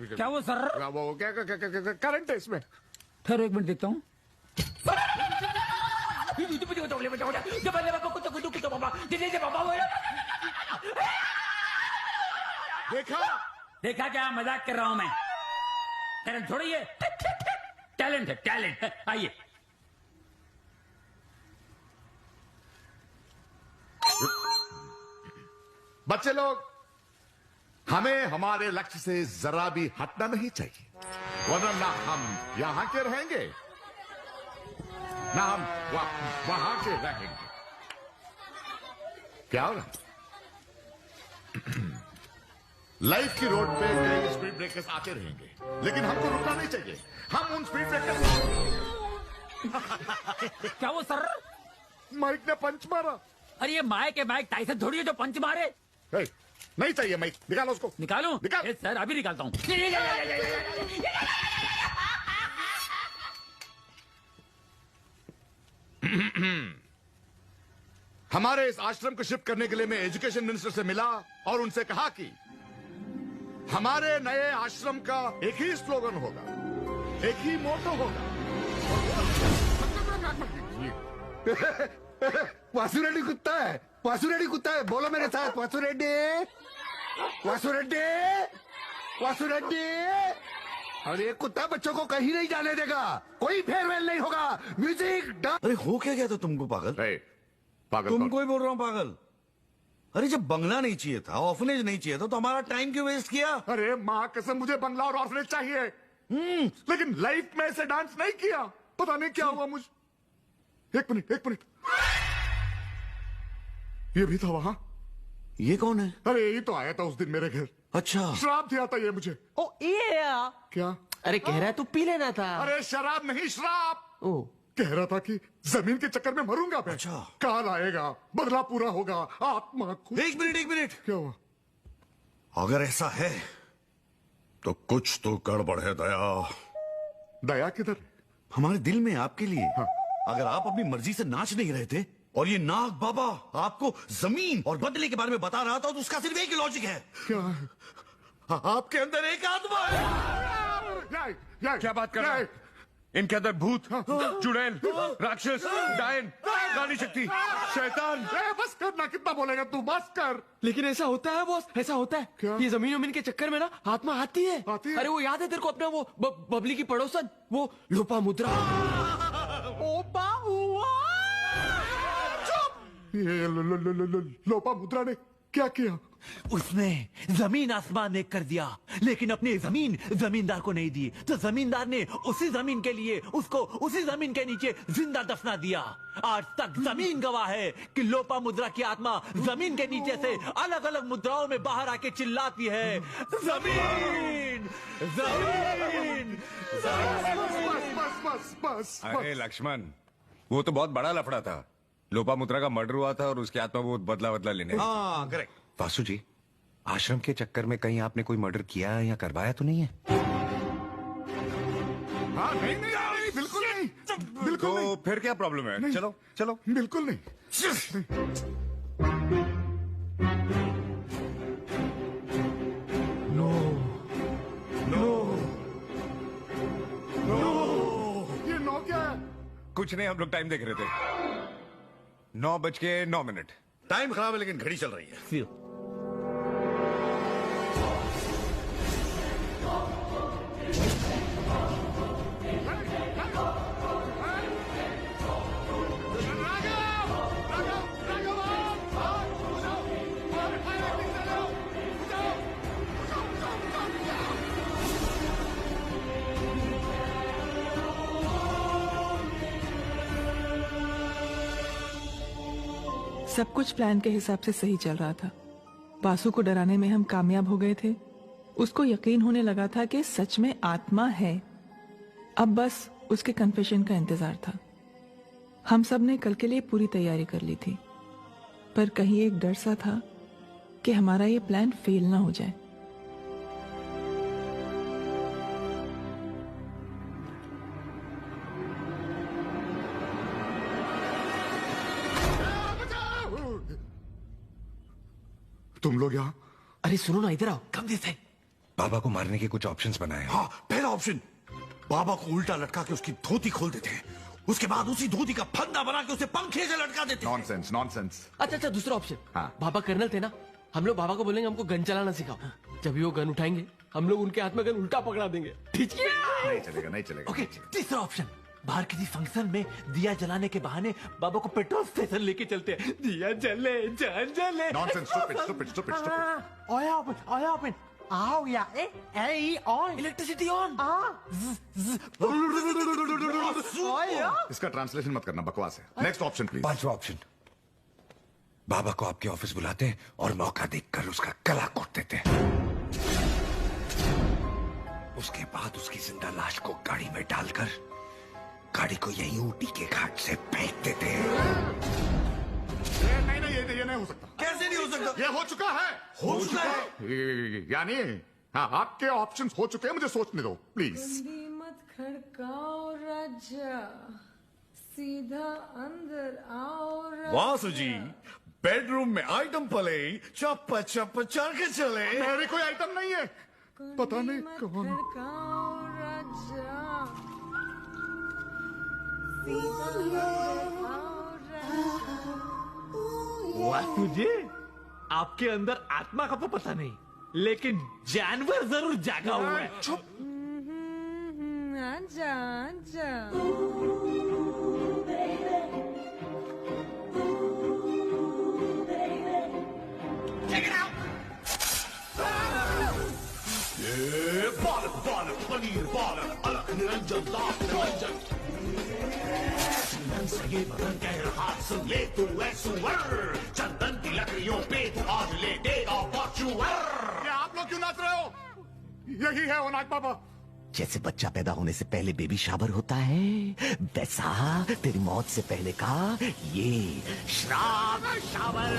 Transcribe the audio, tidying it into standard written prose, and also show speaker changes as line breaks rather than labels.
क्या वो सर?
वो क्या करंट है इसमें?
फिर एक मिनट देखता हूँ।
देखा?
देखा क्या? मजाक कर रहा हूँ मैं। टैलेंट थोड़ी है, टैलेंट है, टैलेंट है। आइए।
बच्चे लोग, हमें हमारे लक्ष्य से जरा भी हटना नहीं चाहिए, वरना ना हम यहां के रहेंगे ना हम वहां के रहेंगे। क्या हो रहा? लाइफ की रोड पे कई स्पीड ब्रेकर्स आते रहेंगे, लेकिन हमको रुकना नहीं चाहिए। हम उन स्पीड ब्रेकर्स।
क्या वो सर?
माइक ने पंच मारा।
अरे ये माइक है, माइक टाइसन थोड़ी है जो पंच मारे।
हे, नहीं चाहिए माइक, निकालो उसको।
निकालूं?
निकाल।
ए, सर अभी निकालता हूँ।
हमारे इस आश्रम को शिफ्ट करने के लिए मैं एजुकेशन मिनिस्टर से मिला और उनसे कहा कि हमारे नए आश्रम का एक ही स्लोगन होगा, एक ही मोटो होगा।
वासुरेड्डी कुत्ता है, वासुरेड्डी कुत्ता है। बोलो मेरे साथ, वासुरेड्डी, वासुरेड्डी, वासुरेड्डी। और ये कुत्ता बच्चों को कहीं नहीं जाने देगा, कोई फेयरवेल नहीं होगा। Music dance.
अरे हो क्या गया था तुमको पागल?
पागल
तुमको ही बोल रहा हूँ पागल। अरे जब बंगला नहीं चाहिए था, ऑर्फनेज नहीं चाहिए था, तो हमारा टाइम क्यों वेस्ट किया?
अरे माँ कसम, मुझे बंगला और ऑर्फनेज चाहिए, लेकिन लाइफ में ऐसे डांस नहीं किया। पता नहीं क्या हुआ मुझे। एक मिनट, एक मिनट, ये भी था वहां।
ये कौन है?
अरे यही तो आया था उस दिन मेरे घर।
अच्छा,
शराब दिया था ये मुझे।
ओ ये
क्या?
अरे कह रहा है तू पी लेना था।
अरे शराब नहीं, श्राप।
ओ
कह रहा था कि जमीन के चक्कर में मरूंगा मैं।
अच्छा।
काल आएगा, बदला पूरा होगा, आत्मा खुद।
एक मिनट, एक मिनट।
क्या हुआ?
अगर ऐसा है तो कुछ तो गड़बड़ है दया।
दया किधर?
हमारे दिल में आपके लिए। अगर आप अपनी मर्जी से नाच नहीं रहे थे और ये नाग बाबा आपको जमीन और बदले के बारे में बता रहा था, तो उसका सिर्फ एक ही लॉजिक है।
क्या?
आपके अंदर एक आत्मा है।
क्या बात कर रहा है?
इनके अंदर भूत, चुड़ैल, राक्षस, डायन, काली शक्ति, शैतान।
बस कर ना, कितना बोलेगा तू? बस कर।
लेकिन ऐसा होता है बॉस, ऐसा होता है।
क्या?
ये जमीन वमीन के चक्कर में ना आत्मा आती है।
आती है?
अरे वो याद है तेरे को अपना वो बबली की पड़ोसन, वो लोपा मुद्रा। ओपा हुआ।
ये लोपा मुद्रा ने क्या किया?
उसने जमीन आसमान एक कर दिया, लेकिन अपनी जमीन जमींदार को नहीं दी। तो जमींदार ने उसी जमीन के लिए उसको उसी जमीन के नीचे जिंदा दफना दिया। आज तक जमीन गवाह है कि लोपा मुद्रा की आत्मा जमीन के नीचे से अलग अलग मुद्राओं में बाहर आके चिल्लाती है, जमीन, जमीन,
बस।
अरे लक्ष्मण, वो तो बहुत बड़ा लफड़ा था। लोपा मुद्रा का मर्डर हुआ था और उसकी आत्मा वो बदला लेने।
हाँ करेक्ट।
वासु जी, आश्रम के चक्कर में कहीं आपने कोई मर्डर किया या करवाया तो नहीं है?
हाँ, नहीं, बिल्कुल नहीं, बिल्कुल
तो
नहीं।
फिर क्या प्रॉब्लम है?
नहीं।
चलो चलो।
बिल्कुल नहीं। ये नो क्या है?
कुछ नहीं, हम लोग टाइम देख रहे थे। 9:09।
टाइम खराब है लेकिन घड़ी चल रही है।
सब कुछ प्लान के हिसाब से सही चल रहा था। बासु को डराने में हम कामयाब हो गए थे। उसको यकीन होने लगा था कि सच में आत्मा है। अब बस उसके कन्फेशन का इंतजार था। हम सब ने कल के लिए पूरी तैयारी कर ली थी, पर कहीं एक डर सा था कि हमारा ये प्लान फेल ना हो जाए।
तुम लोग यहाँ?
अरे सुनो ना, इधर आओ। कम दिस है।
बाबा को मारने के कुछ ऑप्शंस बनाए हैं।
हाँ, पहला ऑप्शन, बाबा को उल्टा लटका के उसकी धोती खोल देते हैं। उसके बाद उसी धोती का फंदा बना के उसे पंखे से लटका देते हैं।
Nonsense nonsense.
अच्छा, दूसरा ऑप्शन।
हाँ।
बाबा कर्नल थे ना, हम लोग बाबा को बोलेंगे हमको गन चलाना सिखाओ। जब भी वो गन उठाएंगे हम लोग उनके हाथ में गन उल्टा पकड़ा देंगे। ठीक है?
नहीं चलेगा, नहीं चलेगा।
ओके, तीसरा ऑप्शन, बाहर किसी फंक्शन में दिया जलाने के बहाने बाबा को पेट्रोल स्टेशन लेके चलते हैं। दिया जले, जान जले।
Nonsense, stupid.
Oil open. Ow, yeah. Hey, on. Electricity on.
इसका ट्रांसलेशन मत करना, बकवास है। Next option please.
पांचवा ऑप्शन, बाबा को आपके ऑफिस बुलाते हैं और मौका देखकर उसका गला घोट देते हैं। उसके बाद उसकी जिंदा लाश को गाड़ी में डालकर गाड़ी को यहीं ऊटी के घाट से फेंक देते हैं।
नहीं, ये नहीं हो सकता।
कैसे नहीं हो सकता?
ये हो चुका है।
हो चुका है?
यानी हाँ, आपके ऑप्शंस हो चुके हैं, मुझे सोचने दो प्लीज।
कुंडी मत खड़काओ राजा, सीधा अंदर आओ राजा।
वासु जी, बेडरूम में आइटम पले, चप चप चढ़ के चले।
मेरी कोई आइटम नहीं है, पता नहीं कौन।
खड़काओ राजा, सीधा अंदर आओ राजा।
वासु जी, आपके अंदर आत्मा का तो पता नहीं, लेकिन जानवर जरूर जागा हुआ है।
चुप।
आजा आजा।
पालक पालक पनीर पालक अलग निरंजन दास निरंजन। चंदन से ये बदन कह रहा सुन ले तू है सुअर, चंदन की लकड़ियों पे तू आज लेटेगा बचुअर।
ये आप लोग क्यों नाच रहे हो? यही है वो नाग बाबा।
जैसे बच्चा पैदा होने से पहले बेबी शावर होता है, वैसा तेरी मौत से पहले का ये श्राद्ध शावर।